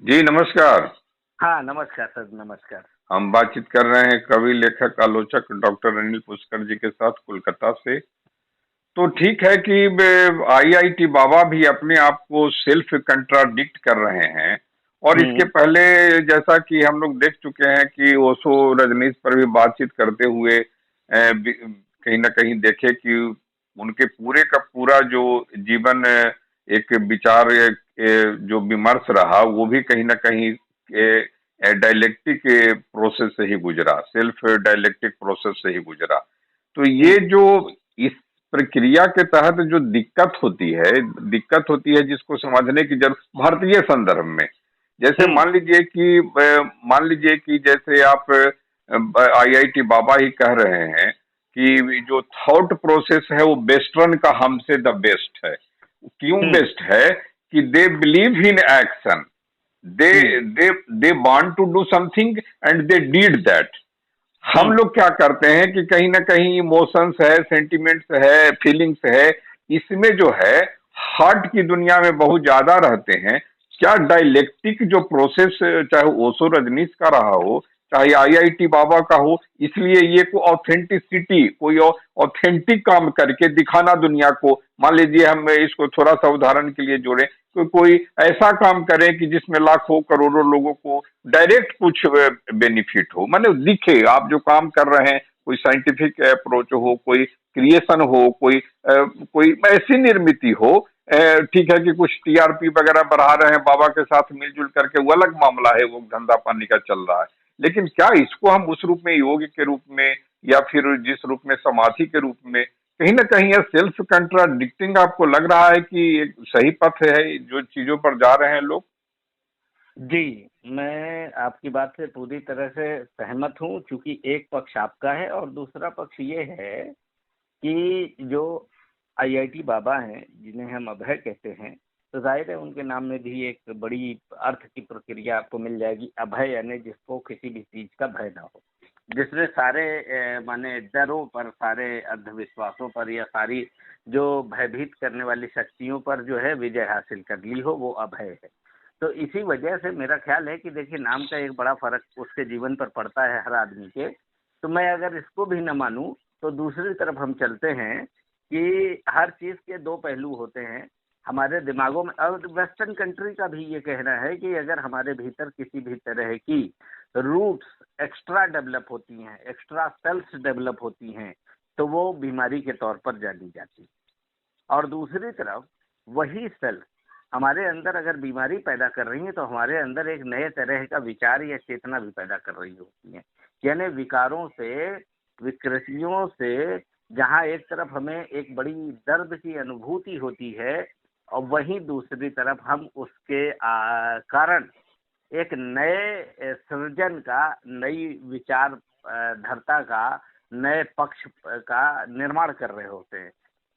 जी नमस्कार। हाँ, नमस्कार सर, नमस्कार। हम बातचीत कर रहे हैं कवि लेखक आलोचक डॉक्टर अनिल पुष्कर जी के साथ कोलकाता से। तो ठीक है कि आईआईटी बाबा भी अपने आप को सेल्फ कंट्राडिक्ट कर रहे हैं। और इसके हुँ, पहले जैसा कि हम लोग देख चुके हैं कि ओशो रजनीश पर भी बातचीत करते हुए कहीं ना कहीं देखे कि उनके पूरे का पूरा जो जीवन एक विचार जो विमर्श रहा वो भी कहीं ना कहीं डायलेक्टिक प्रोसेस से ही गुजरा, सेल्फ डायलेक्टिक प्रोसेस से ही गुजरा। तो ये हुँ, जो इस प्रक्रिया के तहत जो दिक्कत होती है जिसको समझने की जरूरत भारतीय संदर्भ में। जैसे हुँ, मान लीजिए कि जैसे आप आईआईटी बाबा ही कह रहे हैं कि जो थॉट प्रोसेस है वो वेस्टर्न का हमसे द बेस्ट है। क्यों हुँ, बेस्ट है कि they believe in action, they um, they want to do something and they did that. हम हुँ, लोग क्या करते हैं कि कहीं ना कहीं इमोशंस है, सेंटिमेंट्स है, फीलिंग्स है, इसमें जो है हार्ट की दुनिया में बहुत ज्यादा रहते हैं। क्या डायलेक्टिक जो प्रोसेस चाहे ओशो रजनीश का रहा हो, चाहे आईआईटी बाबा का हो, इसलिए ये को ऑथेंटिसिटी कोई ऑथेंटिक काम करके दिखाना दुनिया को। मान लीजिए हम इसको थोड़ा सा उदाहरण के लिए जोड़ें, कोई ऐसा काम करें कि जिसमें लाखों करोड़ों लोगों को डायरेक्ट कुछ बेनिफिट हो, माने दिखे आप जो काम कर रहे हैं, कोई साइंटिफिक अप्रोच हो, कोई क्रिएशन हो, कोई ऐसी निर्मिति हो। ठीक है कि कुछ टीआरपी वगैरह बढ़ा रहे हैं बाबा के साथ मिलजुल करके, वो अलग मामला है, वो धंधा पानी का चल रहा है। लेकिन क्या इसको हम उस रूप में योग के रूप में या फिर जिस रूप में समाधि के रूप में, कहीं ना कहीं यह सेल्फ कंट्राडिक्टिंग आपको लग रहा है कि एक सही पथ है जो चीजों पर जा रहे हैं लोग? जी, मैं आपकी बात से पूरी तरह से सहमत हूँ चूँकि एक पक्ष आपका है और दूसरा पक्ष ये है कि जो आईआईटी बाबा हैं, जिन्हें हम अभय कहते हैं, तो ज़ाहिर है उनके नाम में भी एक बड़ी अर्थ की प्रक्रिया आपको मिल जाएगी। अभय यानी जिसको किसी भी चीज़ का भय ना हो, जिसने सारे माने डरों पर, सारे अंधविश्वासों पर या सारी जो भयभीत करने वाली शक्तियों पर जो है विजय हासिल कर ली हो, वो अभय है। तो इसी वजह से मेरा ख्याल है कि देखिए नाम का एक बड़ा फ़र्क उसके जीवन पर पड़ता है हर आदमी के। तो मैं अगर इसको भी न मानूँ, तो दूसरी तरफ हम चलते हैं कि हर चीज़ के 2 पहलू होते हैं। हमारे दिमागों में और वेस्टर्न कंट्री का भी ये कहना है कि अगर हमारे भीतर किसी भी तरह की रूट्स एक्स्ट्रा डेवलप होती हैं, एक्स्ट्रा सेल्स डेवलप होती हैं, तो वो बीमारी के तौर पर जानी जाती है। और दूसरी तरफ वही सेल हमारे अंदर अगर बीमारी पैदा कर रही है तो हमारे अंदर एक नए तरह का विचार या चेतना भी पैदा कर रही होती है। यानी विकारों से, विकृतियों से जहाँ एक तरफ हमें एक बड़ी दर्द की अनुभूति होती है और वहीं दूसरी तरफ हम उसके कारण एक नए सृजन का, नई विचार धर्ता का, नए पक्ष का निर्माण कर रहे होते हैं।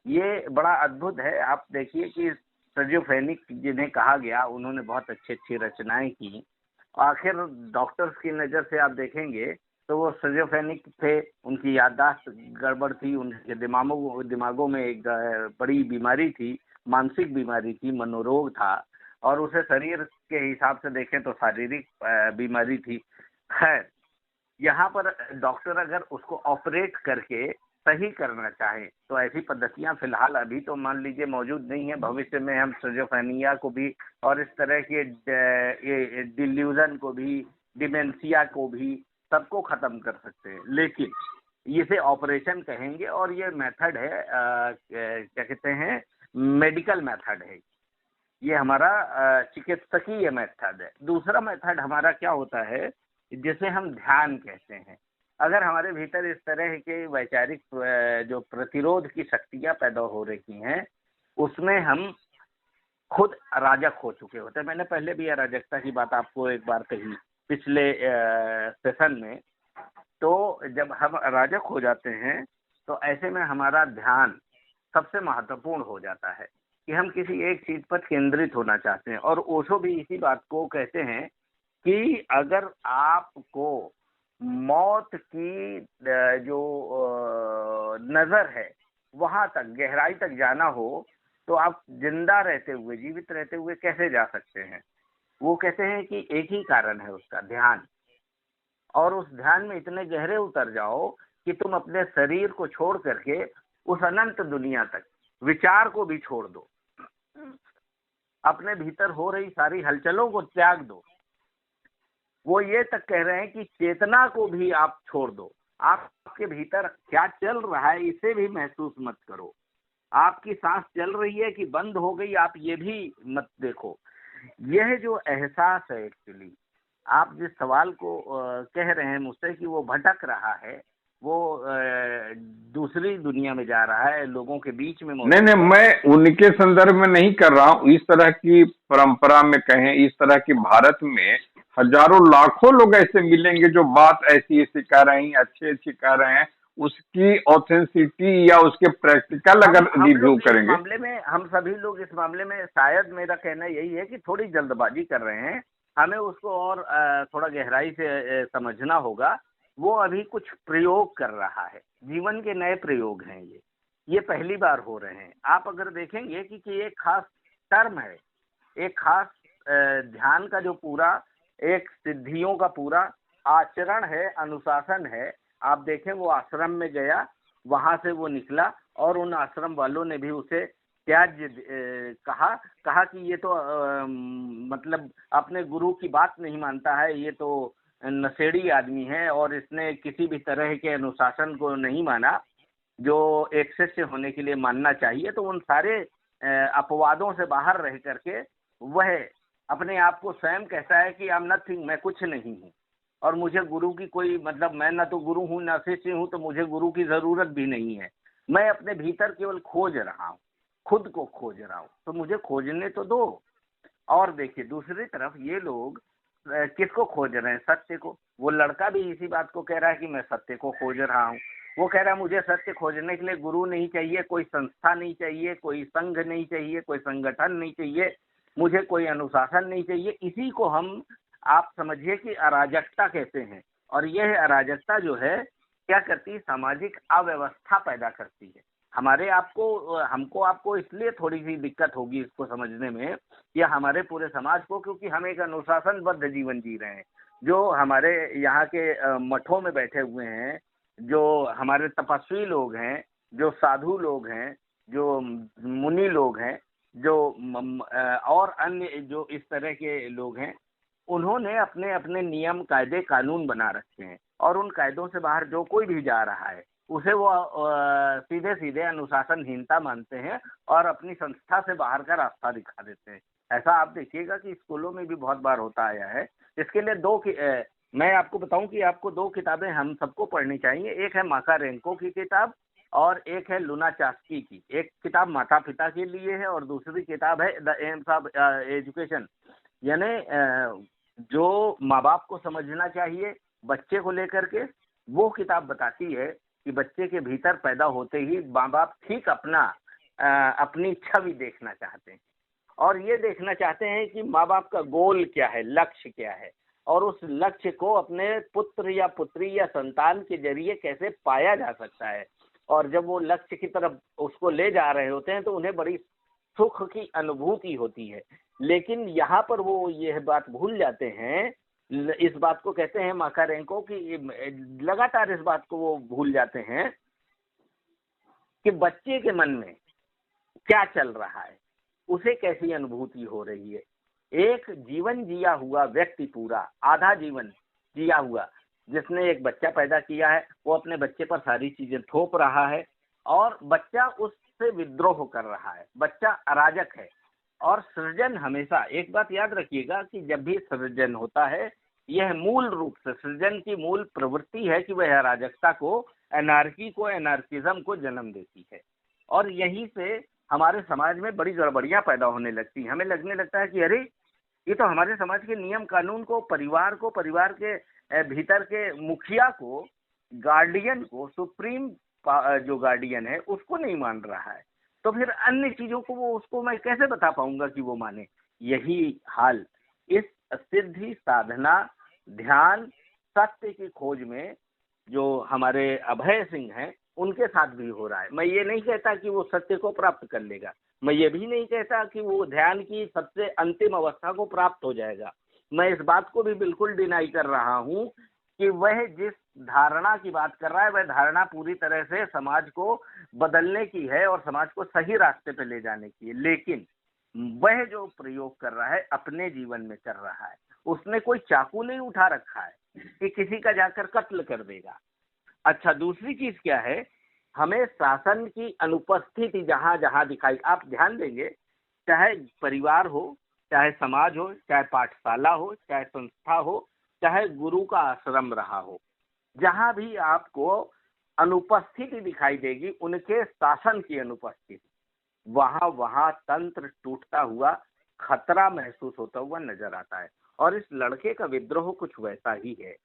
ये बड़ा अद्भुत है। आप देखिए कि स्किज़ोफ्रेनिक जिन्हें कहा गया, उन्होंने बहुत अच्छी-अच्छी रचनाएँ की। आखिर डॉक्टर्स की नज़र से आप देखेंगे, तो वो स्किज़ोफ्रेनिक थे, उनकी याददाश्त गड़बड़ थी, उनके दिमागों में एक बड़ी बीमारी थी, मानसिक बीमारी थी, मनोरोग था और उसे शरीर के हिसाब से देखें तो शारीरिक बीमारी थी। खैर, यहाँ पर डॉक्टर अगर उसको ऑपरेट करके सही करना चाहें, तो ऐसी पद्धतियाँ फ़िलहाल अभी तो मान लीजिए मौजूद नहीं है। भविष्य में हम सिज़ोफ्रेनिया को भी और इस तरह के ये डिल्यूज़न को भी, डिमेंशिया को भी, सबको ख़त्म कर सकते हैं। लेकिन इसे ऑपरेशन कहेंगे और ये मेथड है क्या कहते हैं, मेडिकल मेथड है। ये हमारा चिकित्सकीय मेथड है। दूसरा मेथड हमारा क्या होता है, जिसे हम ध्यान कहते हैं। अगर हमारे भीतर इस तरह के वैचारिक जो प्रतिरोध की शक्तियाँ पैदा हो रही हैं, उसमें हम खुद अराजक हो चुके होते हैं। मैंने पहले भी अराजकता की बात आपको एक बार कही, पिछले सेशन में। तो जब हम अराजक हो जाते हैं, तो ऐसे में हमारा ध्यान सबसे महत्वपूर्ण हो जाता है कि हम किसी एक चीज़ पर केंद्रित होना चाहते हैं और ओशो भी इसी बात को कहते हैं कि अगर आपको मौत की जो नज़र है, वहाँ तक गहराई तक जाना हो, तो आप ज़िंदा रहते हुए, जीवित रहते हुए कैसे जा सकते हैं? वो कहते हैं कि एक ही कारण है उसका, ध्यान। और उस ध्यान में इतने गहरे उतर जाओ कि तुम अपने शरीर को छोड़ करके उस अनंत दुनिया तक विचार को भी छोड़ दो, अपने भीतर हो रही सारी हलचलों को त्याग दो। वो ये तक कह रहे हैं कि चेतना को भी आप छोड़ दो, आपके भीतर क्या चल रहा है इसे भी महसूस मत करो। आपकी सांस चल रही है कि बंद हो गई आप ये भी मत देखो। यह जो एहसास है, एक्चुअली आप जिस सवाल को कह रहे हैं मुझसे कि वो भटक रहा है, वो दूसरी दुनिया में जा रहा है, लोगों के बीच में नहीं मौजूद नहीं, है। मैं उनके संदर्भ में नहीं कर रहा हूँ। इस तरह की परंपरा में कहें, इस तरह की भारत में हजारों लाखों लोग ऐसे मिलेंगे जो बात ऐसी ऐसी कर रहे हैं, अच्छी अच्छी कर रहे हैं। उसकी ऑथेंसिटी या उसके प्रैक्टिकल अगर हम रिव्यू लोग इस करेंगे। मामले में, हम सभी लोग इस मामले में, शायद मेरा कहना यही है कि थोड़ी जल्दबाजी कर रहे हैं। हमें उसको और थोड़ा गहराई से समझना होगा। वो अभी कुछ प्रयोग कर रहा है, जीवन के नए प्रयोग हैं ये पहली बार हो रहे हैं। आप अगर देखेंगे कि एक खास टर्म है, एक खास ध्यान का जो पूरा एक सिद्धियों का पूरा आचरण है, अनुशासन है। आप देखें वो आश्रम में गया, वहां से वो निकला और उन आश्रम वालों ने भी उसे त्याज्य कहा कि ये तो मतलब अपने गुरु की बात नहीं मानता है, ये तो नशेड़ी आदमी है और इसने किसी भी तरह के अनुशासन को नहीं माना जो एक शिष्य होने के लिए मानना चाहिए। तो उन सारे अपवादों से बाहर रह करके वह अपने आप को स्वयं कहता है कि आई एम नथिंग, मैं कुछ नहीं हूँ और मुझे गुरु की कोई मतलब, मैं ना तो गुरु हूँ ना शिष्य हूँ, तो मुझे गुरु की जरूरत भी नहीं है। मैं अपने भीतर केवल खोज रहा हूँ, खुद को खोज रहा हूँ, तो मुझे खोजने तो दो। और देखिए दूसरी तरफ ये लोग किसको खोज रहे हैं? सत्य को। वो लड़का भी इसी बात को कह रहा है कि मैं सत्य को खोज रहा हूँ। वो कह रहा है मुझे सत्य खोजने के लिए गुरु नहीं चाहिए, कोई संस्था नहीं चाहिए, कोई संघ नहीं चाहिए, कोई संगठन नहीं चाहिए, मुझे कोई अनुशासन नहीं चाहिए। इसी को हम, आप समझिए कि अराजकता कहते हैं। और यह अराजकता जो है क्या करती है? सामाजिक अव्यवस्था पैदा करती है। हमारे आपको, हमको आपको इसलिए थोड़ी सी दिक्कत होगी इसको समझने में, या हमारे पूरे समाज को, क्योंकि हम एक अनुशासनबद्ध जीवन जी रहे हैं। जो हमारे यहाँ के मठों में बैठे हुए हैं, जो हमारे तपस्वी लोग हैं, जो साधु लोग हैं, जो मुनि लोग हैं, जो और अन्य जो इस तरह के लोग हैं, उन्होंने अपने अपने नियम कायदे कानून बना रखे हैं। और उन कायदों से बाहर जो कोई भी जा रहा है उसे वो सीधे सीधे अनुशासनहीनता मानते हैं और अपनी संस्था से बाहर का रास्ता दिखा देते हैं। ऐसा आप देखिएगा कि स्कूलों में भी बहुत बार होता आया है। इसके लिए मैं आपको बताऊं कि आपको दो किताबें हम सबको पढ़नी चाहिए। एक है माकारेंको की किताब और एक है लुनाचास्की की। एक किताब माता पिता के लिए है और दूसरी किताब है द एम्स ऑफ एजुकेशन। यानी जो माँ बाप को समझना चाहिए बच्चे को लेकर के, वो किताब बताती है कि बच्चे के भीतर पैदा होते ही माँ बाप ठीक अपनी छवि देखना चाहते हैं और ये देखना चाहते हैं कि माँ बाप का गोल क्या है, लक्ष्य क्या है, और उस लक्ष्य को अपने पुत्र या पुत्री या संतान के जरिए कैसे पाया जा सकता है। और जब वो लक्ष्य की तरफ उसको ले जा रहे होते हैं तो उन्हें बड़ी सुख की अनुभूति होती है। लेकिन यहाँ पर वो यह बात भूल जाते हैं, इस बात को कहते हैं माकारेंको की, लगातार इस बात को वो भूल जाते हैं कि बच्चे के मन में क्या चल रहा है, उसे कैसी अनुभूति हो रही है। एक जीवन जिया हुआ व्यक्ति, पूरा आधा जीवन जिया हुआ, जिसने एक बच्चा पैदा किया है, वो अपने बच्चे पर सारी चीजें थोप रहा है और बच्चा उससे विद्रोह कर रहा है। बच्चा अराजक है। और सृजन हमेशा, एक बात याद रखिएगा कि जब भी सृजन होता है, यह मूल रूप से सृजन की मूल प्रवृत्ति है कि वह अराजकता को, एनार्की को, एनार्किज्म को जन्म देती है। और यहीं से हमारे समाज में बड़ी गड़बड़ियां पैदा होने लगती हैं। हमें लगने लगता है कि अरे ये तो हमारे समाज के नियम कानून को, परिवार के भीतर के मुखिया को, गार्डियन को, सुप्रीम जो गार्डियन है उसको नहीं मान रहा है, तो फिर अन्य चीजों को वो, उसको मैं कैसे बता पाऊंगा कि वो माने। यही हाल इस सिद्धि, साधना, ध्यान, सत्य की खोज में जो हमारे अभय सिंह हैं, उनके साथ भी हो रहा है। मैं ये नहीं कहता कि वो सत्य को प्राप्त कर लेगा, मैं ये भी नहीं कहता कि वो ध्यान की सबसे अंतिम अवस्था को प्राप्त हो जाएगा। मैं इस बात को भी बिल्कुल डिनाई कर रहा हूँ कि वह जिस धारणा की बात कर रहा है वह धारणा पूरी तरह से समाज को बदलने की है और समाज को सही रास्ते पे ले जाने की है, लेकिन वह जो प्रयोग कर रहा है अपने जीवन में कर रहा है। उसने कोई चाकू नहीं उठा रखा है कि किसी का जाकर कत्ल कर देगा। अच्छा, दूसरी चीज क्या है, हमें शासन की अनुपस्थिति जहां जहां दिखाई, आप ध्यान देंगे, चाहे परिवार हो, चाहे समाज हो, चाहे पाठशाला हो, चाहे संस्था हो, चाहे गुरु का आश्रम रहा हो, जहां भी आपको अनुपस्थिति दिखाई देगी, उनके शासन की अनुपस्थिति, वहां वहां तंत्र टूटता हुआ, खतरा महसूस होता हुआ नजर आता है। और इस लड़के का विद्रोह कुछ वैसा ही है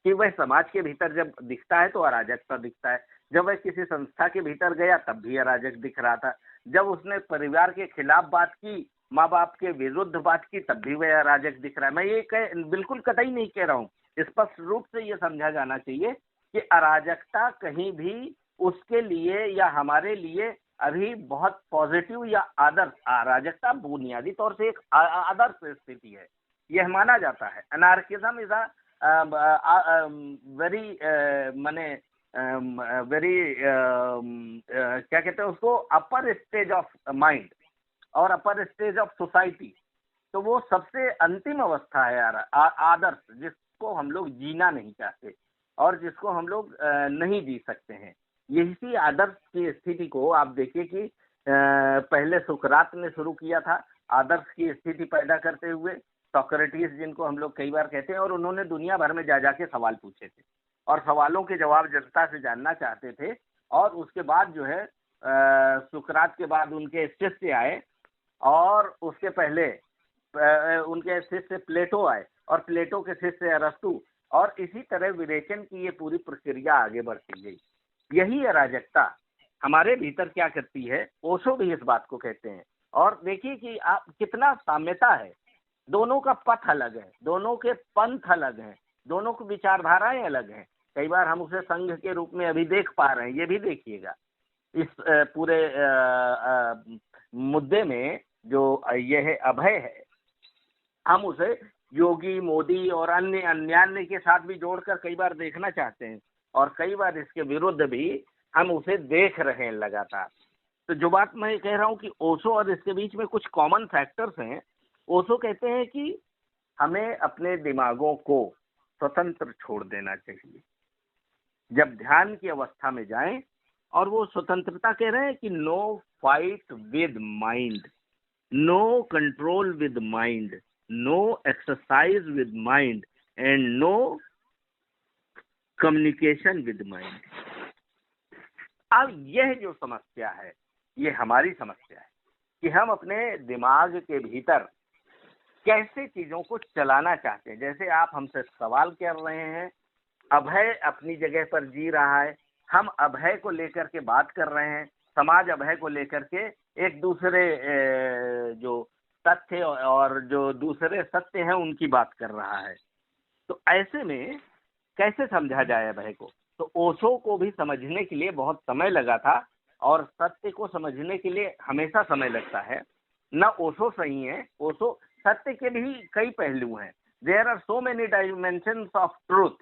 कि वह समाज के भीतर जब दिखता है तो अराजकता दिखता है, जब वह किसी संस्था के भीतर गया तब भी अराजक दिख रहा था, जब उसने परिवार के खिलाफ बात की, माँ बाप के विरुद्ध बात की, तब भी वह अराजक दिख रहा है। मैं ये बिल्कुल कतई नहीं कह रहा हूँ, स्पष्ट रूप से ये समझा जाना चाहिए कि अराजकता कहीं भी उसके लिए या हमारे लिए अभी बहुत पॉजिटिव या आदर्श, अराजकता बुनियादी तौर से एक आदर्श स्थिति है, यह माना जाता है। अनार्किज्म इज वेरी माने वेरी क्या कहते हैं उसको, अपर स्टेज ऑफ माइंड और अपर स्टेज ऑफ सोसाइटी। तो वो सबसे अंतिम अवस्था है यार, आदर्श, जिसको हम लोग जीना नहीं चाहते और जिसको हम लोग नहीं जी सकते हैं। यही आदर्श की स्थिति को आप देखिए कि पहले सुकरात ने शुरू किया था आदर्श की स्थिति पैदा करते हुए, सोक्रेटिस जिनको हम लोग कई बार कहते हैं, और उन्होंने दुनिया भर में जा जाके सवाल पूछे थे और सवालों के जवाब जनता से जानना चाहते थे। और उसके बाद जो है सुकरात के बाद उनके शिष्य आए और उसके पहले उनके शिष्य प्लेटो आए और प्लेटो के शिष्य अरस्तु, और इसी तरह विवेचन की ये पूरी प्रक्रिया आगे बढ़ती गई। यही अराजकता हमारे भीतर क्या करती है, ओशो भी इस बात को कहते हैं। और देखिए कि आप कितना साम्यता है, दोनों का पथ अलग है, दोनों के पंथ अलग हैं, दोनों की विचारधाराएं अलग हैं। कई बार हम उसे संघ के रूप में अभी देख पा रहे हैं, ये भी देखिएगा इस पूरे मुद्दे में जो यह अभय है, हम उसे योगी, मोदी और अन्य के साथ भी जोड़कर कई बार देखना चाहते हैं और कई बार इसके विरुद्ध भी हम उसे देख रहे हैं लगातार। तो जो बात मैं कह रहा हूं कि ओशो और इसके बीच में कुछ कॉमन फैक्टर्स हैं। ओशो कहते हैं कि हमें अपने दिमागों को स्वतंत्र छोड़ देना चाहिए जब ध्यान की अवस्था में जाएं, और वो स्वतंत्रता कह रहे हैं कि no fight with mind, no control with mind, no exercise with mind and no communication with mind. अब यह जो समस्या है, ये हमारी समस्या है कि हम अपने दिमाग के भीतर कैसे चीजों को चलाना चाहते हैं। जैसे आप हमसे सवाल कर रहे हैं, अभय अपनी जगह पर जी रहा है, हम अभय को लेकर के बात कर रहे हैं, समाज अभय को लेकर के एक दूसरे जो तथ्य और जो दूसरे सत्य हैं उनकी बात कर रहा है। तो ऐसे में कैसे समझा जाए अभय को? तो ओशो को भी समझने के लिए बहुत समय लगा था और सत्य को समझने के लिए हमेशा समय लगता है। न ओशो सही है, ओशो, सत्य के भी कई पहलू हैं। There are so many dimensions of truth.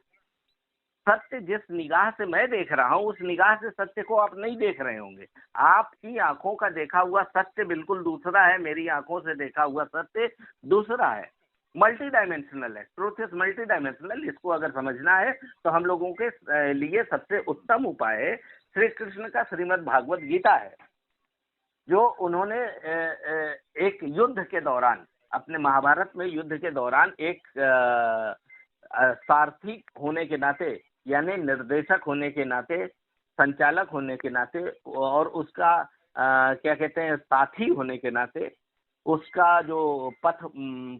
सत्य जिस निगाह से मैं देख रहा हूं उस निगाह से सत्य को आप नहीं देख रहे होंगे। आपकी आंखों का देखा हुआ सत्य बिल्कुल दूसरा है, मेरी आंखों से देखा हुआ सत्य दूसरा है। मल्टी डायमेंशनल है, ट्रूथ इज मल्टी डायमेंशनल। इसको अगर समझना है तो हम लोगों के लिए सबसे उत्तम उपाय श्री कृष्ण का श्रीमद् भागवत गीता है, जो उन्होंने एक युद्ध के दौरान, अपने महाभारत में युद्ध के दौरान एक सारथी होने के नाते, यानी निर्देशक होने के नाते, संचालक होने के नाते और उसका क्या कहते हैं साथी होने के नाते, उसका जो पथ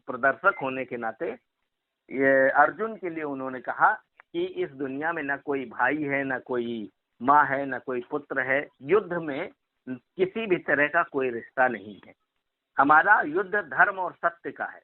प्रदर्शक होने के नाते, ये अर्जुन के लिए उन्होंने कहा कि इस दुनिया में ना कोई भाई है, ना कोई माँ है, ना कोई पुत्र है। युद्ध में किसी भी तरह का कोई रिश्ता नहीं है। हमारा युद्ध धर्म और सत्य का है।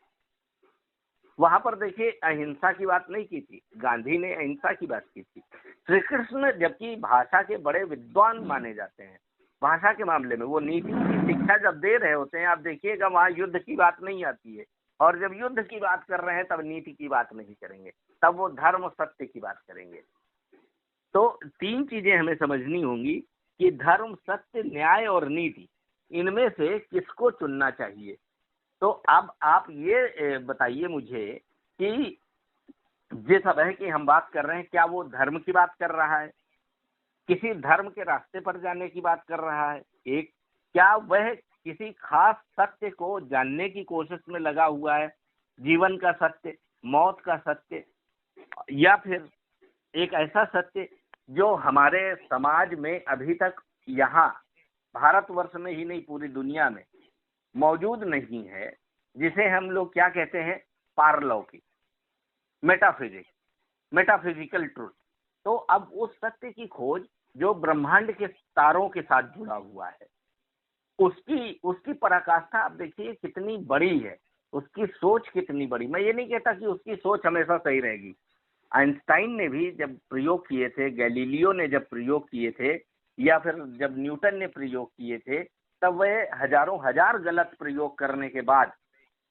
वहां पर देखिए अहिंसा की बात नहीं की थी, गांधी ने अहिंसा की बात की थी। श्री कृष्ण जबकि भाषा के बड़े विद्वान माने जाते हैं, भाषा के मामले में वो नीति की शिक्षा जब दे रहे होते हैं, आप देखिएगा वहां युद्ध की बात नहीं आती है, और जब युद्ध की बात कर रहे हैं तब नीति की बात नहीं करेंगे, तब वो धर्म सत्य की बात करेंगे। तो तीन चीजें हमें समझनी होंगी कि धर्म, सत्य, न्याय और नीति, इनमें से किसको चुनना चाहिए। तो अब आप ये बताइए मुझे कि जिस अभय की हम बात कर रहे हैं, क्या वो धर्म की बात कर रहा है, किसी धर्म के रास्ते पर जाने की बात कर रहा है, एक, क्या वह किसी खास सत्य को जानने की कोशिश में लगा हुआ है, जीवन का सत्य, मौत का सत्य, या फिर एक ऐसा सत्य जो हमारे समाज में अभी तक यहाँ भारतवर्ष में ही नहीं पूरी दुनिया में मौजूद नहीं है, जिसे हम लोग क्या कहते हैं, पारलौकिक, मेटाफिजिक्स, मेटाफिजिकल ट्रुथ। तो अब उस सत्य की खोज जो ब्रह्मांड के तारों के साथ जुड़ा हुआ है, उसकी उसकी पराकाष्ठा आप देखिए कितनी बड़ी है, उसकी सोच कितनी बड़ी। मैं ये नहीं कहता कि उसकी सोच हमेशा सही रहेगी। आइंस्टाइन ने भी जब प्रयोग किए थे, गैलीलियो ने जब प्रयोग किए थे, या फिर जब न्यूटन ने प्रयोग किए थे, तब वह हजारों हजार गलत प्रयोग करने के बाद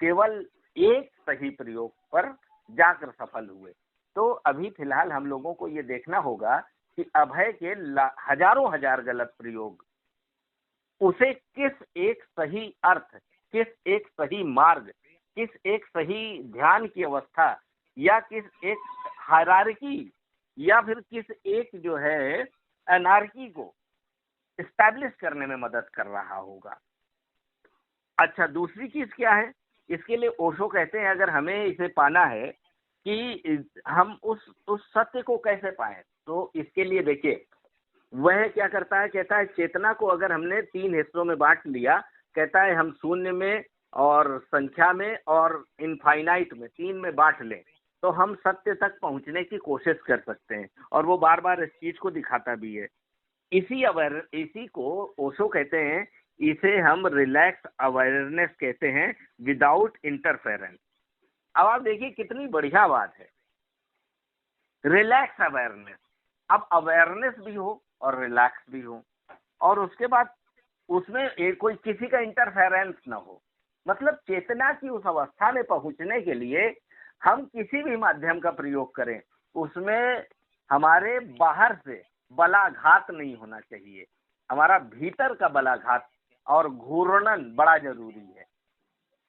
केवल एक सही प्रयोग पर जाकर सफल हुए। तो अभी फिलहाल हम लोगों को ये देखना होगा कि अभय के हजारों हजार गलत प्रयोग उसे किस एक सही अर्थ, किस एक सही मार्ग, किस एक सही ध्यान की अवस्था, या किस एक हायरार्की, या फिर किस एक जो है एनार्की को एस्टैब्लिश करने में मदद कर रहा होगा। अच्छा, दूसरी चीज क्या है, इसके लिए ओशो कहते हैं अगर हमें इसे पाना है कि हम उस सत्य को कैसे पाएं, तो इसके लिए देखिए वह क्या करता है, कहता है चेतना को अगर हमने तीन हिस्सों में बांट लिया, कहता है हम शून्य में और संख्या में और इनफाइनाइट में, तीन में बांट लें, तो हम सत्य तक पहुंचने की कोशिश कर सकते हैं। और वो बार बार इस चीज को दिखाता भी है। इसी को ओशो कहते हैं, इसे हम रिलैक्स अवेयरनेस कहते हैं, विदाउट इंटरफेरेंस। अब आप देखिए कितनी बढ़िया बात है, रिलैक्स अवेयरनेस। अब अवेयरनेस भी हो और रिलैक्स भी हो, और उसके बाद उसमें कोई किसी का इंटरफेरेंस ना हो। मतलब चेतना की उस अवस्था में पहुंचने के लिए हम किसी भी माध्यम का प्रयोग करें, उसमें हमारे बाहर से बलाघात नहीं होना चाहिए, हमारा भीतर का बलाघात और घूर्णन बड़ा जरूरी है।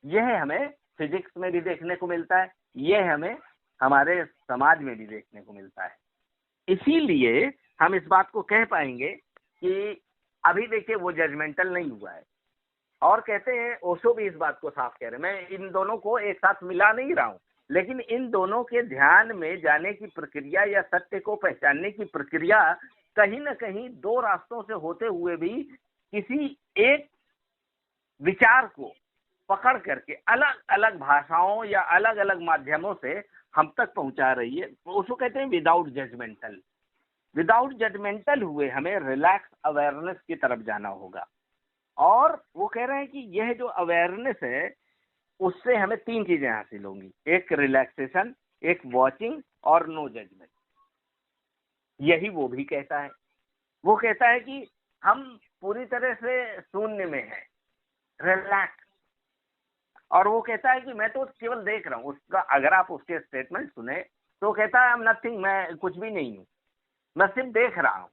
यह हमें फिजिक्स में भी देखने को मिलता है, यह हमें हमारे समाज में भी देखने को मिलता है। इसीलिए हम इस बात को कह पाएंगे कि अभी देखिए वो जजमेंटल नहीं हुआ है। और कहते हैं, ओशो भी इस बात को साफ कह रहे हैं, मैं इन दोनों को एक साथ मिला नहीं रहा हूं, लेकिन इन दोनों के ध्यान में जाने की प्रक्रिया या सत्य को पहचानने की प्रक्रिया कहीं ना कहीं दो रास्तों से होते हुए भी किसी एक विचार को पकड़ करके अलग अलग भाषाओं या अलग अलग माध्यमों से हम तक पहुंचा रही है। उसको कहते हैं विदाउट जजमेंटल। विदाउट जजमेंटल हुए हमें रिलैक्स अवेयरनेस की तरफ जाना होगा। और वो कह रहे हैं कि यह जो अवेयरनेस है उससे हमें तीन चीजें हासिल होंगी, एक रिलैक्सेशन, एक वॉचिंग और नो जजमेंट। यही वो भी कहता है। वो कहता है कि हम पूरी तरह से शून्य में हैं, रिलैक्स। और वो कहता है कि मैं तो केवल देख रहा हूं। उसका अगर आप उसके स्टेटमेंट सुने तो कहता है आई एम नथिंग, मैं कुछ भी नहीं हूं, मैं सिर्फ देख रहा हूं।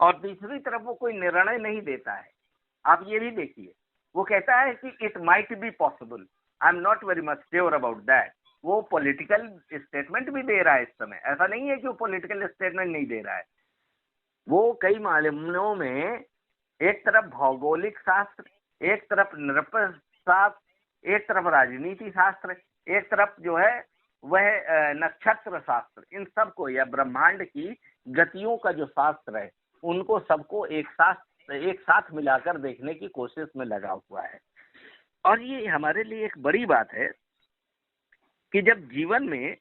और तीसरी तरफ वो कोई निर्णय नहीं देता है। आप ये भी देखिए, वो कहता है कि it might be possible, I am not very much sure about that. वो पॉलिटिकल स्टेटमेंट भी दे रहा है इस समय, ऐसा नहीं है कि वो पॉलिटिकल स्टेटमेंट नहीं दे रहा है। वो कई मामलों में एक तरफ भौगोलिक शास्त्र, एक तरफ नृत्य शास्त्र, एक तरफ राजनीति शास्त्र, एक तरफ जो है वह नक्षत्र शास्त्र, इन सबको या ब्रह्मांड की गतियों का जो शास्त्र है उनको सबको एक साथ मिलाकर देखने की कोशिश में लगा हुआ है। और ये हमारे लिए एक बड़ी बात है कि जब जीवन में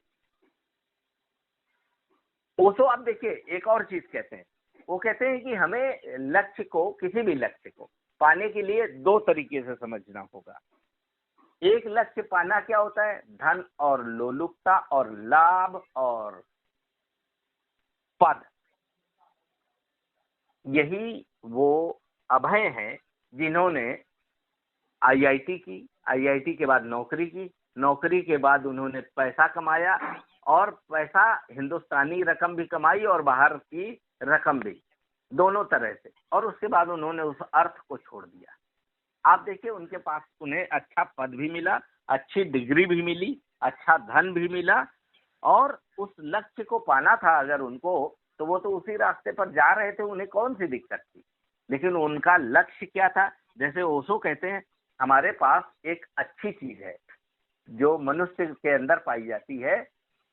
ओशो, आप देखिए एक और चीज कहते हैं, वो कहते हैं कि हमें लक्ष्य को, किसी भी लक्ष्य को पाने के लिए दो तरीके से समझना होगा। एक लक्ष्य पाना क्या होता है? धन और लोलुपता और लाभ और पद। यही वो अभय हैं जिन्होंने आईआईटी की, आईआईटी के बाद नौकरी की, नौकरी के बाद उन्होंने पैसा कमाया और पैसा हिंदुस्तानी रकम भी कमाई और बाहर की रकम भी, दोनों तरह से, और उसके बाद उन्होंने उस अर्थ को छोड़ दिया। आप देखिए उनके पास उन्हें अच्छा पद भी मिला, अच्छी डिग्री भी मिली, अच्छा धन भी मिला, और उस लक्ष्य को पाना था अगर उनको, तो वो तो उसी रास्ते पर जा रहे थे, उन्हें कौन सी दिक्कत थी। लेकिन उनका लक्ष्य क्या था? जैसे ओशो कहते हैं, हमारे पास एक अच्छी चीज है जो मनुष्य के अंदर पाई जाती है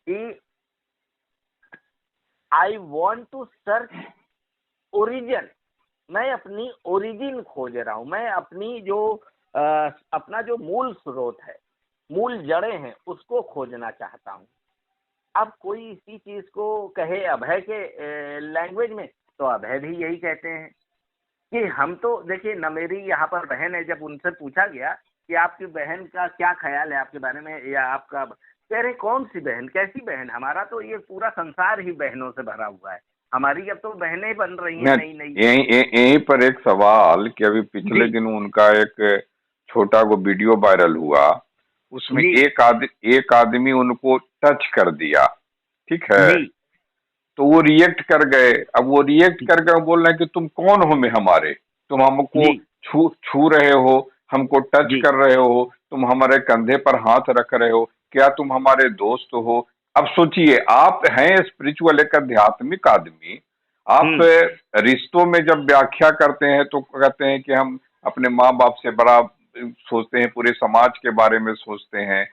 कि I want to search origin. मैं अपनी ओरिजिन खोज रहा हूं, मैं अपनी जो अपना जो मूल स्रोत है, मूल जड़ें हैं, उसको खोजना चाहता हूं। अब कोई इसी चीज को कहे अभय के लैंग्वेज में, तो अभय भी यही कहते हैं कि हम तो देखिए न, मेरी यहाँ पर बहन है, जब उनसे पूछा गया कि आपकी बहन का क्या ख्याल है आपके बारे में, या आपका, कह रहे कौन सी बहन, कैसी बहन, हमारा तो ये पूरा संसार ही बहनों से भरा हुआ है, हमारी अब तो बहनें बन रही हैं नई नई। यहीं पर एक सवाल कि अभी पिछले दिनों उनका एक छोटा वो वीडियो वायरल हुआ, उसमें एक आदमी उनको टच कर दिया, ठीक है, तो वो रिएक्ट कर गए। अब वो रिएक्ट कर गए, बोल रहे हैं कि तुम कौन हो में हमारे, तुम हमको छू छू रहे हो, हमको टच कर रहे हो, तुम हमारे कंधे पर हाथ रख रहे हो, क्या तुम हमारे दोस्त हो? अब सोचिए, आप हैं स्पिरिचुअल, एक आध्यात्मिक आदमी, आप रिश्तों में जब व्याख्या करते हैं तो कहते हैं कि हम अपने माँ बाप से बड़ा सोचते हैं, पूरे समाज के बारे में सोचते हैं।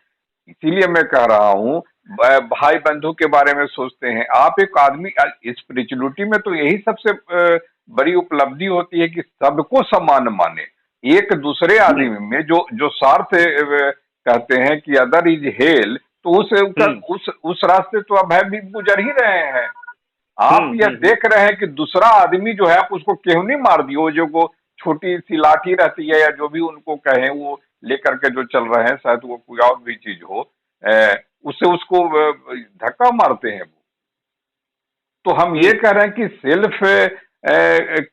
इसीलिए मैं कह रहा हूँ, भाई बंधु के बारे में सोचते हैं। आप एक आदमी, स्पिरिचुअलिटी में तो यही सबसे बड़ी उपलब्धि होती है कि सबको समान माने। एक दूसरे आदमी में जो जो स्वार्थ कहते हैं कि अदर इज हेल, तो उस रास्ते तो अब है भी गुजर ही रहे हैं। आप यह देख रहे हैं कि दूसरा आदमी जो है, आप उसको क्यों नहीं मार दिए, वो जो वो छोटी सी लाठी रहती है या जो भी उनको कहें, वो लेकर के जो चल रहे हैं, शायद वो कोई और भी चीज हो, उससे उसको धक्का मारते हैं वो। तो हम ये कह रहे हैं कि self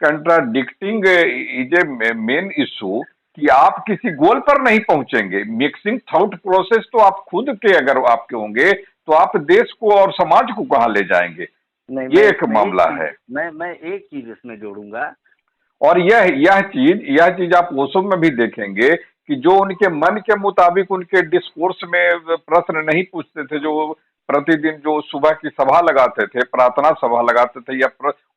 contradicting is a main issue, कि आप किसी गोल पर नहीं पहुंचेंगे। मिक्सिंग थॉट प्रोसेस तो आप खुद के अगर आपके होंगे, तो आप देश को और समाज को कहाँ ले जाएंगे? ये एक मामला है। मैं एक चीज इसमें जोड़ूंगा, और यह चीज आप ओशो में भी देखेंगे कि जो उनके मन के मुताबिक उनके डिस्कोर्स में प्रश्न नहीं पूछते थे, जो प्रतिदिन जो सुबह की सभा लगाते थे, प्रार्थना सभा लगाते थे, या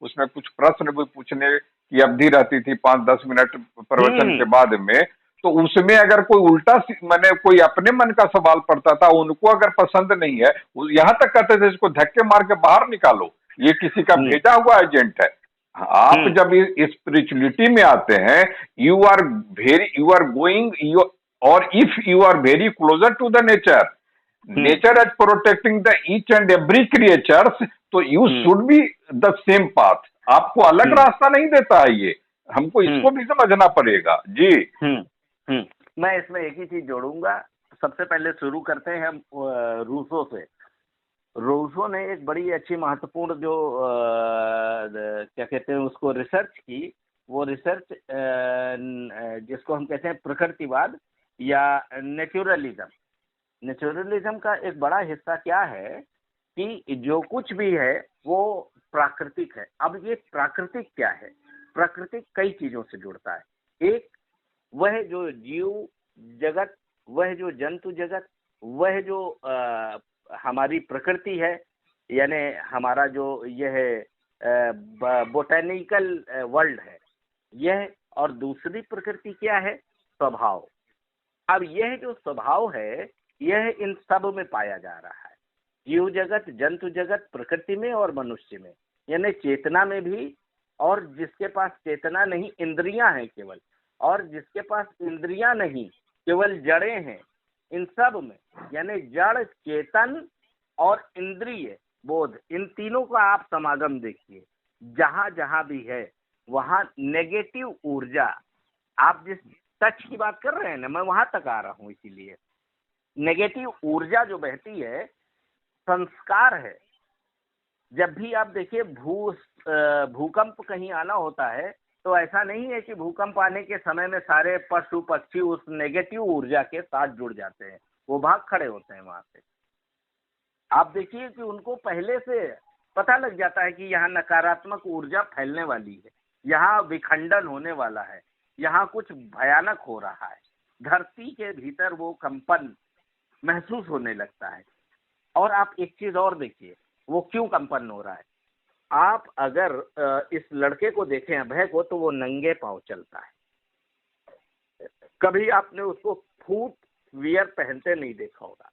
उसमें कुछ प्रश्न भी पूछने की अवधि रहती थी 5-10 मिनट प्रवचन के बाद में, तो उसमें अगर कोई उल्टा मैंने कोई अपने मन का सवाल पढ़ता था, उनको अगर पसंद नहीं है, यहाँ तक कहते थे इसको धक्के मार के बाहर निकालो, ये किसी का भेजा हुआ एजेंट है। आप जब स्पिरिचुअलिटी में आते हैं, यू आर गोइंग, और if you are very closer to the nature, nature as protecting the each and every creatures, तो you should be the same path. आपको अलग रास्ता नहीं देता है ये, हमको इसको भी समझना पड़ेगा जी। मैं इसमें एक ही चीज जोड़ूंगा। सबसे पहले शुरू करते हैं हम रूसो से। रूसो ने एक बड़ी अच्छी महत्वपूर्ण जो क्या कहते हैं उसको, रिसर्च की। वो रिसर्च जिसको हम कहते हैं प्रकृतिवाद या नेचुरलिज्म। नेचुरलिज्म का एक बड़ा हिस्सा क्या है कि जो कुछ भी है वो प्राकृतिक है। अब ये प्राकृतिक क्या है? प्राकृतिक कई चीजों से जुड़ता है। एक, वह जो जीव जगत, वह जो जंतु जगत, वह जो हमारी प्रकृति है, यानी हमारा जो यह बोटेनिकल वर्ल्ड है यह, और दूसरी प्रकृति क्या है? स्वभाव। अब यह जो स्वभाव है यह इन सब में पाया जा रहा है, जीव जगत, जंतु जगत, प्रकृति में और मनुष्य में, यानी चेतना में भी। और जिसके पास चेतना नहीं, इंद्रियां हैं केवल, और जिसके पास इंद्रियां नहीं, केवल जड़ें हैं, इन सब में, यानी जड़, चेतन और इंद्रिय बोध, इन तीनों का आप समागम देखिए। जहां जहां भी है वहां नेगेटिव ऊर्जा, आप जिस टच की बात कर रहे हैं ना, मैं वहां तक आ रहा हूं। इसीलिए नेगेटिव ऊर्जा जो बहती है संस्कार है। जब भी आप देखिए भूकंप कहीं आना होता है तो ऐसा नहीं है कि भूकंप आने के समय में सारे पशु पक्षी उस नेगेटिव ऊर्जा के साथ जुड़ जाते हैं, वो भाग खड़े होते हैं वहां से। आप देखिए कि उनको पहले से पता लग जाता है कि यहाँ नकारात्मक ऊर्जा फैलने वाली है, यहाँ विखंडन होने वाला है, यहाँ कुछ भयानक हो रहा है। धरती के भीतर वो कंपन महसूस होने लगता है। और आप एक चीज और देखिए, वो क्यों कंपन हो रहा है। आप अगर इस लड़के को देखें, अभय को, तो वो नंगे पांव चलता है। कभी आपने उसको फुट वियर पहनते नहीं देखा होगा।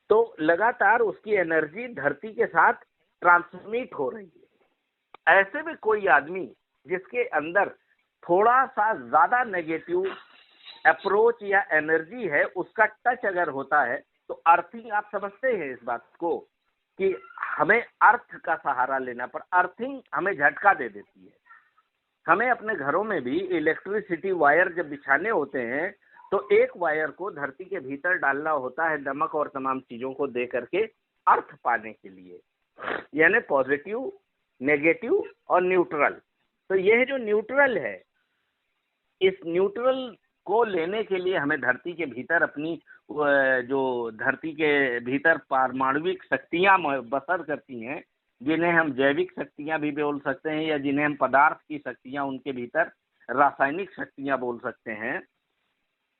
तो लगातार उसकी एनर्जी धरती के साथ ट्रांसमिट हो रही है। ऐसे में कोई आदमी जिसके अंदर थोड़ा सा ज्यादा नेगेटिव अप्रोच या एनर्जी है, उसका टच अगर होता है तो अर्थिंग, आप समझते हैं इस बात को कि हमें अर्थ का सहारा लेना, पर अर्थिंग हमें झटका दे देती है। हमें अपने घरों में भी इलेक्ट्रिसिटी वायर जब बिछाने होते हैं तो एक वायर को धरती के भीतर डालना होता है, नमक और तमाम चीजों को दे करके अर्थ पाने के लिए, यानी पॉजिटिव, नेगेटिव और न्यूट्रल। तो यह जो न्यूट्रल है, इस न्यूट्रल को लेने के लिए हमें धरती के भीतर अपनी जो धरती के भीतर पारमाणविक शक्तियां बसर करती हैं, जिन्हें हम जैविक शक्तियां भी बोल सकते हैं या जिन्हें हम पदार्थ की शक्तियां, उनके भीतर रासायनिक शक्तियां बोल सकते हैं,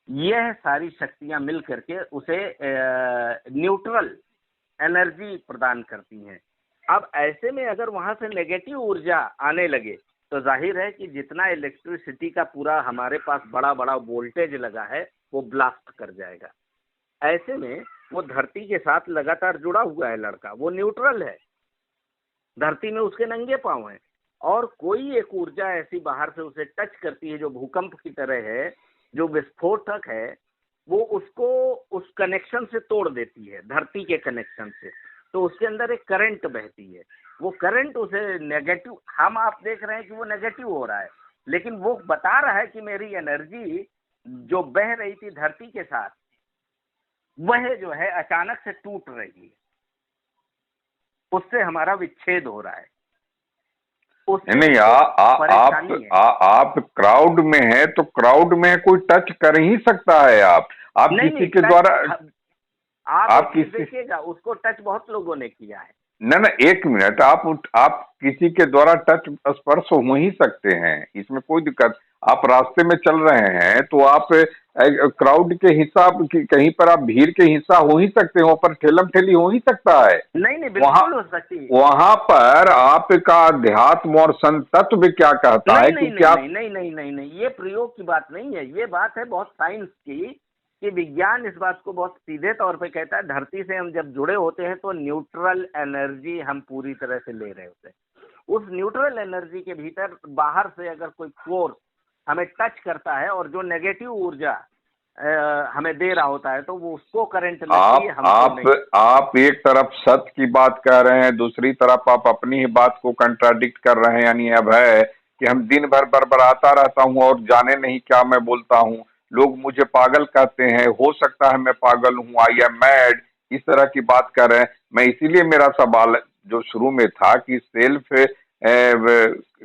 यह सारी शक्तियां मिल करके उसे न्यूट्रल एनर्जी प्रदान करती हैं। अब ऐसे में अगर वहां से नेगेटिव ऊर्जा आने लगे तो जाहिर है कि जितना इलेक्ट्रिसिटी का पूरा हमारे पास बड़ा बड़ा वोल्टेज लगा है वो ब्लास्ट कर जाएगा। ऐसे में वो धरती के साथ लगातार जुड़ा हुआ है लड़का, वो न्यूट्रल है, धरती में उसके नंगे पांव हैं, और कोई एक ऊर्जा ऐसी बाहर से उसे टच करती है जो भूकंप की तरह है, जो विस्फोटक है, वो उसको उस कनेक्शन से तोड़ देती है, धरती के कनेक्शन से। तो उसके अंदर एक करंट बहती है, वो करंट उसे नेगेटिव, हम आप देख रहे हैं कि वो नेगेटिव हो रहा है, लेकिन वो बता रहा है कि मेरी एनर्जी जो बह रही थी धरती के साथ, वह जो है अचानक से टूट रही है, उससे हमारा विच्छेद हो रहा है। नहीं, आप क्राउड में है तो क्राउड में कोई टच कर ही सकता है। आप किसी के द्वारा आप देखिएगा, उसको टच बहुत लोगों ने किया है। न, एक मिनट, आप किसी के द्वारा टच स्पर्श हो ही सकते हैं, इसमें कोई दिक्कत। आप रास्ते में चल रहे हैं तो आप क्राउड के हिसाब कहीं पर आप भीड़ के हिस्सा हो ही सकते हैं, वहां पर ठेलम ठेली हो ही सकता है। नहीं, बिल्कुल हो सकती है। वहां पर आपका अध्यात्म और संत तत्व क्या कहता है कि क्या? नहीं, ये प्रयोग की बात नहीं है, ये बात है बहुत साइंस की, कि विज्ञान इस बात को बहुत सीधे तौर पे कहता है, धरती से हम जब जुड़े होते हैं तो न्यूट्रल एनर्जी हम पूरी तरह से ले रहे होते हैं। उस न्यूट्रल एनर्जी के भीतर बाहर से अगर कोई फोर्स हमें टच करता है और जो नेगेटिव ऊर्जा हमें दे रहा होता है तो वो उसको करंट लगती है। आप एक तरफ सत्य की बात कह रहे हैं, दूसरी तरफ आप अपनी ही बात को कंट्राडिक्ट कर रहे हैं। यानी अब है कि हम दिन भर बरबराता रहता हूं और जाने नहीं क्या मैं बोलता हूं, लोग मुझे पागल कहते हैं, हो सकता है मैं पागल हूं, आई एम मैड, इस तरह की बात कर रहे हैं। मैं इसीलिए मेरा सवाल जो शुरू में था कि सेल्फ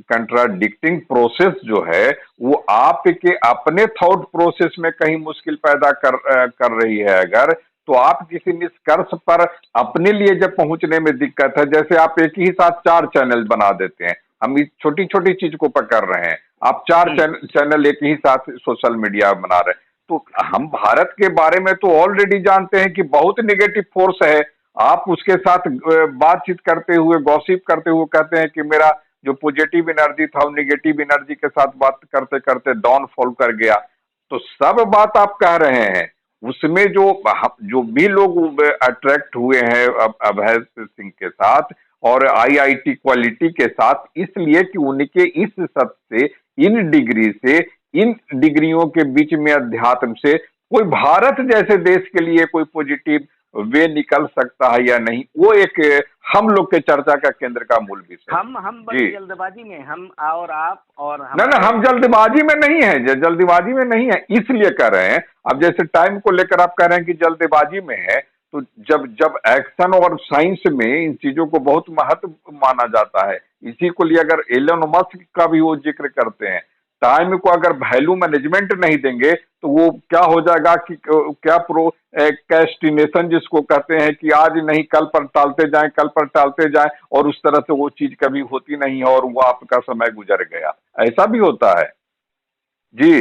कंट्राडिक्टिंग प्रोसेस जो है वो आपके अपने थॉट प्रोसेस में कहीं मुश्किल पैदा कर रही है अगर, तो आप किसी निष्कर्ष पर अपने लिए जब पहुंचने में दिक्कत है, जैसे आप एक ही साथ 4 चैनल बना देते हैं, हम इस छोटी छोटी चीज को पकड़ रहे हैं, आप 4 चैनल एक ही साथ सोशल मीडिया बना रहे हैं, तो हम भारत के बारे में तो ऑलरेडी जानते हैं कि बहुत निगेटिव फोर्स है। आप उसके साथ बातचीत करते हुए, गॉसिप करते हुए कहते हैं कि मेरा जो पॉजिटिव एनर्जी था वो निगेटिव एनर्जी के साथ बात करते करते डाउनफॉल कर गया। तो सब बात आप कह रहे हैं, उसमें जो भी लोग अट्रैक्ट हुए हैं अभय सिंह के साथ और आईआईटी क्वालिटी के साथ, इसलिए कि उनके इस सत्य से, इन डिग्री से, इन डिग्रियों के बीच में अध्यात्म से कोई भारत जैसे देश के लिए कोई पॉजिटिव वे निकल सकता है या नहीं, वो एक हम लोग के चर्चा का केंद्र का मूल विषय है। हम बड़ी जी। जल्दबाजी में, हम और आप और ना ना, हमारे। हम जल्दबाजी में नहीं है, जल्दबाजी में नहीं है इसलिए कह रहे हैं। अब जैसे टाइम को लेकर आप कह रहे हैं कि जल्दबाजी में है, तो जब जब एक्शन और साइंस में इन चीजों को बहुत महत्व माना जाता है, इसी को लिए अगर एलन मस्क का भी वो जिक्र करते हैं, टाइम को अगर वैल्यू मैनेजमेंट नहीं देंगे तो वो क्या हो जाएगा कि क्या कैस्टिनेशन जिसको कहते हैं कि आज नहीं कल पर टालते जाएं, कल पर टालते जाएं, और उस तरह से वो चीज कभी होती नहीं है और वो आपका समय गुजर गया, ऐसा भी होता है। जी।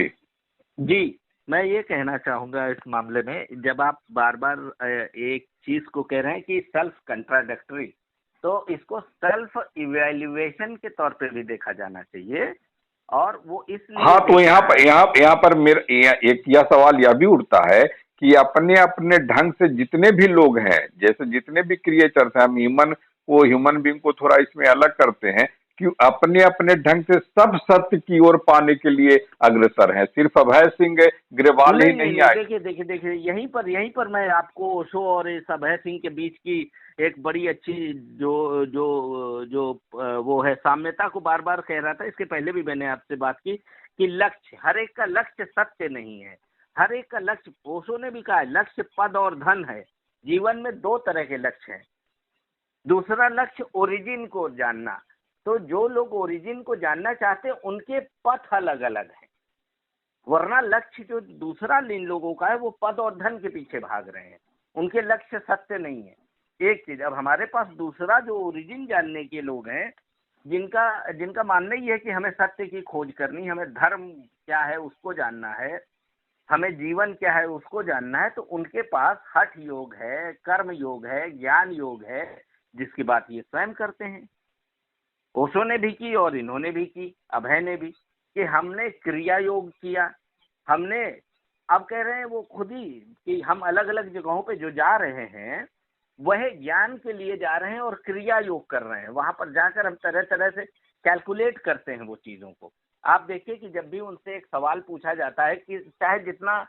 जी, मैं ये कहना चाहूंगा इस मामले में, जब आप बार बार एक चीज को कह रहे हैं कि सेल्फ कंट्राडिक्टरी, तो इसको सेल्फ इवैल्यूएशन के तौर पे भी देखा जाना चाहिए। और वो इसलिए हाँ, तो देखना है। यहाँ पर मेरा एक यह सवाल यह भी उठता है कि अपने अपने ढंग से जितने भी लोग हैं, जैसे जितने भी क्रिएचर्स हैं, हम ह्यूमन बींग को थोड़ा इसमें अलग करते हैं कि अपने अपने ढंग से सब सत्य की ओर पाने के लिए अग्रसर हैं। सिर्फ अभय सिंह ग्रेवाल ही नहीं नहीं नहीं नहीं, आए। देखिए देखिए देखिए, यहीं पर मैं आपको ओशो और इस अभय सिंह के बीच की एक बड़ी अच्छी जो जो जो वो है साम्यता को बार बार कह रहा था। इसके पहले भी मैंने आपसे बात की कि लक्ष्य, हर एक का लक्ष्य सत्य नहीं है। हर एक का लक्ष्य, ओशो ने भी कहा है, लक्ष्य पद और धन है। जीवन में दो तरह के लक्ष्य हैं। दूसरा लक्ष्य ओरिजिन को जानना। तो जो लोग ओरिजिन को जानना चाहते हैं उनके पथ अलग अलग हैं, वरना लक्ष्य जो दूसरा इन लोगों का है वो पद और धन के पीछे भाग रहे हैं, उनके लक्ष्य सत्य नहीं है। एक चीज, अब हमारे पास दूसरा जो ओरिजिन जानने के लोग हैं, जिनका जिनका मानना ही है कि हमें सत्य की खोज करनी, हमें धर्म क्या है उसको जानना है, हमें जीवन क्या है उसको जानना है, तो उनके पास हठ योग है, कर्म योग है, ज्ञान योग है, जिसकी बात ये स्वयं करते हैं। ओशो ने भी की और इन्होंने भी की, अभय ने भी, कि हमने क्रिया योग किया। हमने, अब कह रहे हैं वो खुद ही कि हम अलग अलग जगहों पे जो जा रहे हैं वह ज्ञान के लिए जा रहे हैं और क्रिया योग कर रहे हैं। वहां पर जाकर हम तरह तरह से कैलकुलेट करते हैं वो चीजों को। आप देखिए कि जब भी उनसे एक सवाल पूछा जाता है, कि चाहे जितना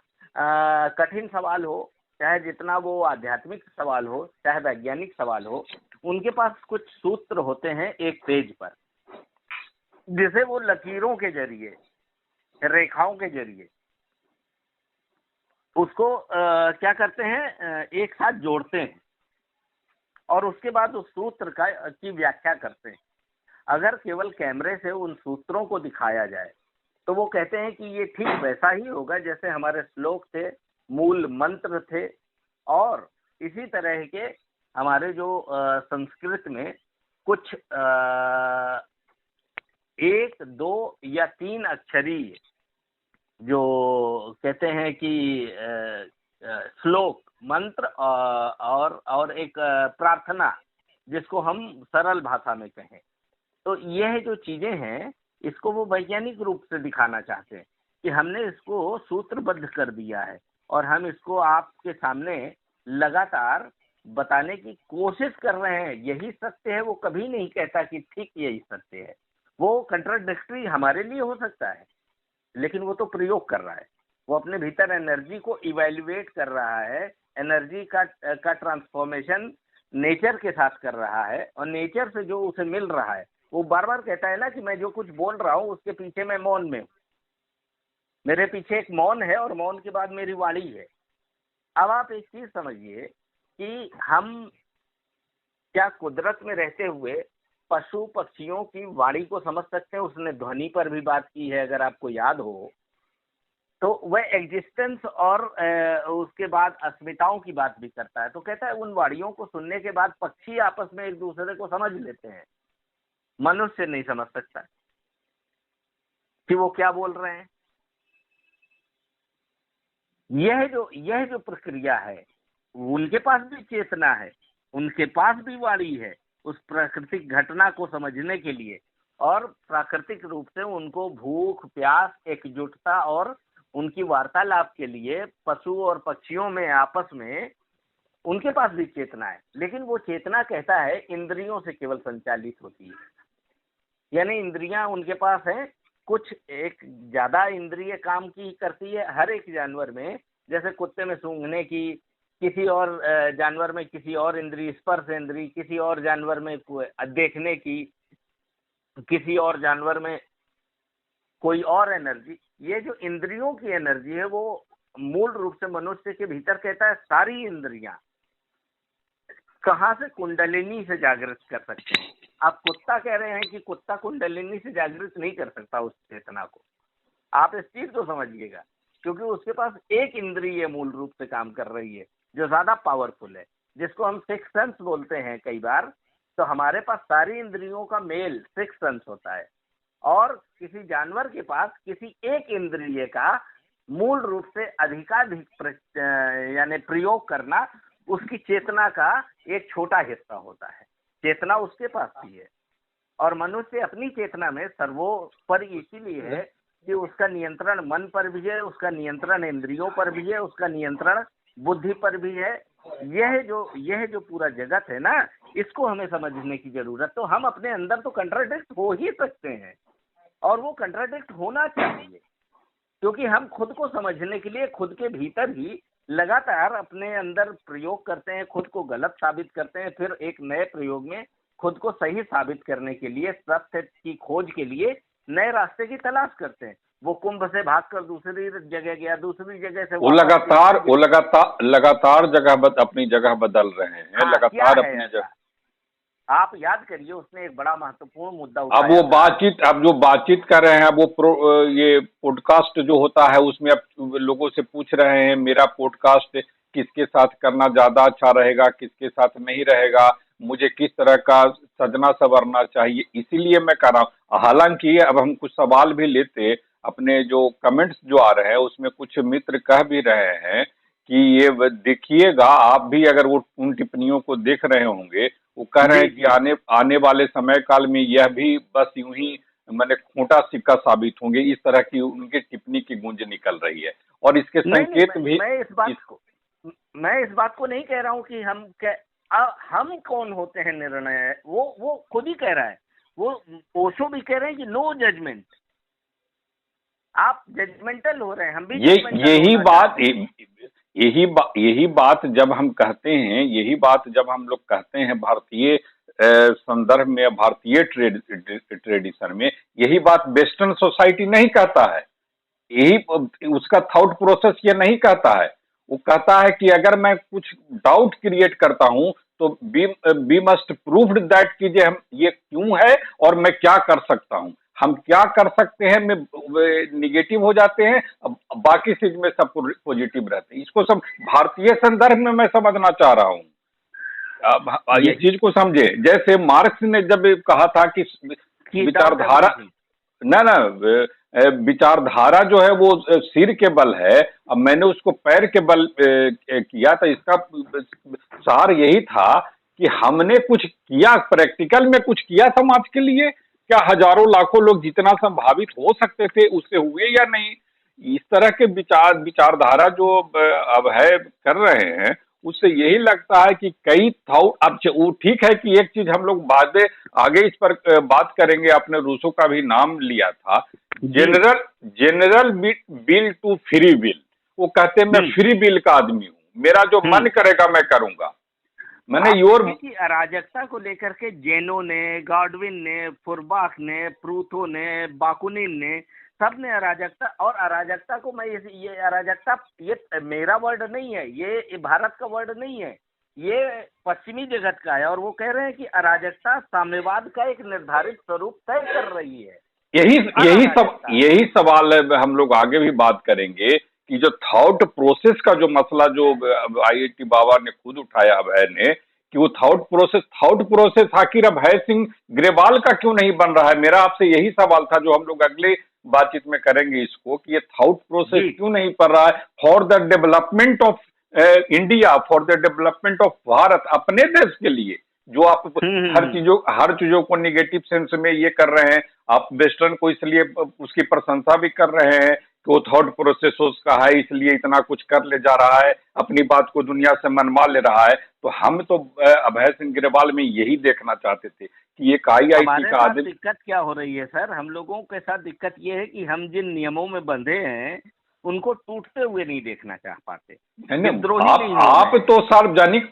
कठिन सवाल हो, चाहे जितना वो आध्यात्मिक सवाल हो, चाहे वैज्ञानिक सवाल हो, उनके पास कुछ सूत्र होते हैं एक पेज पर, जिसे वो लकीरों के जरिए, रेखाओं के जरिए उसको क्या करते हैं, एक साथ जोड़ते हैं और उसके बाद उस सूत्र की व्याख्या करते हैं। अगर केवल कैमरे से उन सूत्रों को दिखाया जाए तो वो कहते हैं कि ये ठीक वैसा ही होगा जैसे हमारे श्लोक थे, मूल मंत्र थे, और इसी तरह के हमारे जो संस्कृत में कुछ एक दो या तीन अक्षरी जो कहते हैं कि श्लोक, मंत्र और एक प्रार्थना, जिसको हम सरल भाषा में कहें, तो यह जो चीजें हैं इसको वो वैज्ञानिक रूप से दिखाना चाहते हैं कि हमने इसको सूत्रबद्ध कर दिया है और हम इसको आपके सामने लगातार बताने की कोशिश कर रहे हैं। यही सत्य है, वो कभी नहीं कहता कि ठीक यही सत्य है। वो कंट्राडिक्टरी हमारे लिए हो सकता है, लेकिन वो तो प्रयोग कर रहा है, वो अपने भीतर एनर्जी को इवैल्यूएट कर रहा है, एनर्जी का ट्रांसफॉर्मेशन नेचर के साथ कर रहा है, और नेचर से जो उसे मिल रहा है, वो बार बार कहता है ना कि मैं जो कुछ बोल रहा हूँ उसके पीछे मैं मौन में हूँ, मेरे पीछे एक मौन है और मौन के बाद मेरी वाणी है। अब आप एक चीज समझिए कि हम क्या कुदरत में रहते हुए पशु पक्षियों की वाणी को समझ सकते हैं? उसने ध्वनि पर भी बात की है, अगर आपको याद हो तो वह एग्जिस्टेंस और उसके बाद अस्मिताओं की बात भी करता है। तो कहता है उन वाणियों को सुनने के बाद पक्षी आपस में एक दूसरे को समझ लेते हैं, मनुष्य नहीं समझ सकता कि वो क्या बोल रहे हैं। यह जो प्रक्रिया है, उनके पास भी चेतना है, उनके पास भी वाणी है उस प्राकृतिक घटना को समझने के लिए, और प्राकृतिक रूप से उनको भूख प्यास एकजुटता और उनकी वार्तालाप के लिए पशु और पक्षियों में आपस में उनके पास भी चेतना है। लेकिन वो चेतना कहता है इंद्रियों से केवल संचालित होती है, यानी इंद्रियां उनके पास हैं, कुछ एक ज्यादा इंद्रिय काम की करती है हर एक जानवर में, जैसे कुत्ते में सूंघने की, किसी और जानवर में किसी और इंद्री, स्पर्श इंद्री, किसी और जानवर में देखने की, किसी और जानवर में कोई और एनर्जी। ये जो इंद्रियों की एनर्जी है वो मूल रूप से मनुष्य के भीतर कहता है सारी इंद्रियां कहाँ से, कुंडलिनी से जागृत कर सकते हैं। आप कुत्ता कह रहे हैं कि कुत्ता कुंडलिनी से जागृत नहीं कर सकता उस चेतना को, आप इस चीज को समझिएगा, क्योंकि उसके पास एक इंद्रिय मूल रूप से काम कर रही है जो ज्यादा पावरफुल है, जिसको हम सिक्स सेंस बोलते हैं कई बार। तो हमारे पास सारी इंद्रियों का मेल सिक्स सेंस होता है, और किसी जानवर के पास किसी एक इंद्रिय का मूल रूप से अधिकाधिक यानी प्रयोग करना उसकी चेतना का एक छोटा हिस्सा होता है। चेतना उसके पास भी है, और मनुष्य अपनी चेतना में सर्वोपरि इसीलिए है कि उसका नियंत्रण मन पर भी है, उसका नियंत्रण इंद्रियों पर भी है, उसका नियंत्रण बुद्धि पर भी है। यह जो पूरा जगत है ना, इसको हमें समझने की जरूरत। तो हम अपने अंदर तो कंट्राडिक्ट हो ही सकते हैं, और वो कंट्राडिक्ट होना चाहिए, क्योंकि हम खुद को समझने के लिए खुद के भीतर ही लगातार अपने अंदर प्रयोग करते हैं, खुद को गलत साबित करते हैं, फिर एक नए प्रयोग में खुद को सही साबित करने के लिए, सत्य की खोज के लिए नए रास्ते की तलाश करते हैं। वो कुंभ से भागकर दूसरी जगह गया, दूसरी जगह से वो लगातार अपनी जगह बदल रहे हैं। हाँ, लगातार अपनी जगह। आप याद करिए, उसने एक बड़ा महत्वपूर्ण मुद्दा उठाया। अब जो बातचीत कर रहे हैं, वो ये पॉडकास्ट जो होता है उसमें अब लोगों से पूछ रहे हैं मेरा पॉडकास्ट किसके साथ करना ज्यादा अच्छा रहेगा, किसके साथ नहीं रहेगा, मुझे किस तरह का सजना संवरना चाहिए, इसीलिए मैं कर रहा हूँ। हालांकि अब हम कुछ सवाल भी लेते, अपने जो कमेंट्स जो आ रहे हैं उसमें कुछ मित्र कह भी रहे हैं कि ये देखिएगा, आप भी अगर वो उन टिप्पणियों को देख रहे होंगे, वो कह रहे हैं कि आने वाले समय काल में यह भी बस यूं ही मैंने खोटा सिक्का साबित होंगे, इस तरह की उनकी टिप्पणी की गूंज निकल रही है। और इसके संकेत भी मैं इस बात को नहीं कह रहा हूं कि हम कौन होते हैं निर्णय, वो खुद ही कह रहा है। वो ओशो भी कह रहे हैं कि नो जजमेंट, आप जजमेंटल हो रहे हैं, हम भी यही बात जब हम कहते हैं, यही बात जब हम लोग कहते हैं भारतीय संदर्भ में, भारतीय ट्रेडिशन में, यही बात वेस्टर्न सोसाइटी नहीं कहता है। यही उसका थॉट प्रोसेस ये नहीं कहता है। वो कहता है कि अगर मैं कुछ डाउट क्रिएट करता हूं तो बी मस्ट प्रूव्ड दैट कि ये क्यों है और मैं क्या कर सकता हूं। हम क्या कर सकते हैं में निगेटिव हो जाते हैं, बाकी चीज में सब पॉजिटिव रहते हैं। इसको सब भारतीय संदर्भ में मैं समझना चाह रहा हूँ। ये चीज को समझे, जैसे मार्क्स ने जब कहा था कि विचारधारा ना विचारधारा जो है वो सिर के बल है, अब मैंने उसको पैर के बल किया, तो इसका सार यही था कि हमने कुछ किया, प्रैक्टिकल में कुछ किया समाज के लिए। क्या हजारों लाखों लोग जितना संभावित हो सकते थे उससे हुए या नहीं? इस तरह के विचारधारा जो अब है कर रहे हैं, उससे यही लगता है कि कई थाउ। अब वो ठीक है कि एक चीज हम लोग आगे इस पर बात करेंगे, आपने रूसो का भी नाम लिया था, general bill to free will. वो कहते हैं मैं फ्री विल का आदमी हूँ, मेरा जो मन करेगा मैं करूंगा। मैंने की अराजकता को लेकर के जेनो ने, गॉडविन ने, फुरबाख ने, प्रूथो ने, बाकुनिन ने, सब ने अराजकता को, मैं ये अराजकता ये मेरा वर्ड नहीं है, ये भारत का वर्ड नहीं है, ये पश्चिमी जगत का है। और वो कह रहे हैं कि अराजकता साम्यवाद का एक निर्धारित स्वरूप तय कर रही है। यही सवाल हम लोग आगे भी बात करेंगे कि जो थॉट प्रोसेस का जो मसला जो IIT बाबा ने खुद उठाया, अभय ने, कि वो थॉट प्रोसेस आखिर अभय सिंह ग्रेवाल का क्यों नहीं बन रहा है। मेरा आपसे यही सवाल था, जो हम लोग अगले बातचीत में करेंगे इसको, कि ये थॉट प्रोसेस क्यों नहीं कर रहा है for the development of India, for the development of Bharat, अपने देश के लिए। जो आप हर चीजों को निगेटिव सेंस में ये कर रहे हैं, आप वेस्टर्न को इसलिए उसकी प्रशंसा भी कर रहे हैं कि वो थॉट प्रोसेस उसका है, इसलिए इतना कुछ कर ले जा रहा है, अपनी बात को दुनिया से मनवा ले रहा है। तो हम तो अभय सिंह ग्रेवाल में यही देखना चाहते थे कि एक IIT का आदमी। दिक्कत क्या हो रही है सर, हम लोगों के साथ दिक्कत ये है कि हम जिन नियमों में बंधे हैं उनको टूटते हुए नहीं देखना चाह पाते। नहीं, विद्रोही आप नहीं हो आप रहे हैं। तो सार्वजनिक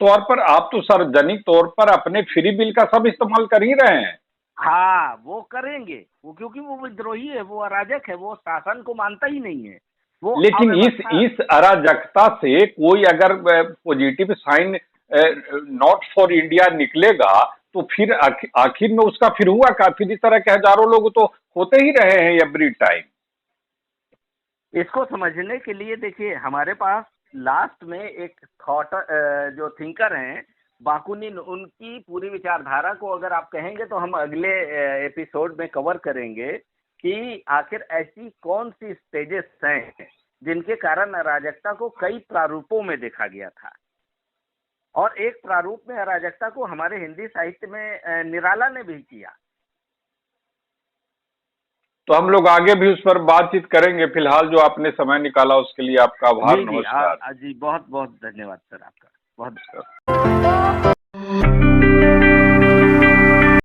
तौर पर अपने फ्री बिल का सब इस्तेमाल कर ही रहे हैं। हाँ, वो करेंगे, वो क्योंकि वो विद्रोही है, वो अराजक है, वो शासन को मानता ही नहीं है, वो लेकिन अव्यवस्था। इस अराजकता से कोई अगर positive sign not for India निकलेगा तो फिर आखिर में उसका फिर हुआ क्या? फिर इस तरह के हजारों लोग तो होते ही रहे हैं एवरी टाइम। इसको समझने के लिए देखिए, हमारे पास लास्ट में एक थॉट जो थिंकर हैं बाकुनिन, उनकी पूरी विचारधारा को अगर आप कहेंगे तो हम अगले एपिसोड में कवर करेंगे कि आखिर ऐसी कौन सी स्टेजेस हैं जिनके कारण अराजकता को कई प्रारूपों में देखा गया था। और एक प्रारूप में अराजकता को हमारे हिंदी साहित्य में निराला ने भी किया। तो हम लोग आगे भी उस पर बातचीत करेंगे। फिलहाल जो आपने समय निकाला उसके लिए आपका आभार। जी जी, नमस्कार। जी बहुत बहुत धन्यवाद सर आपका, बहुत।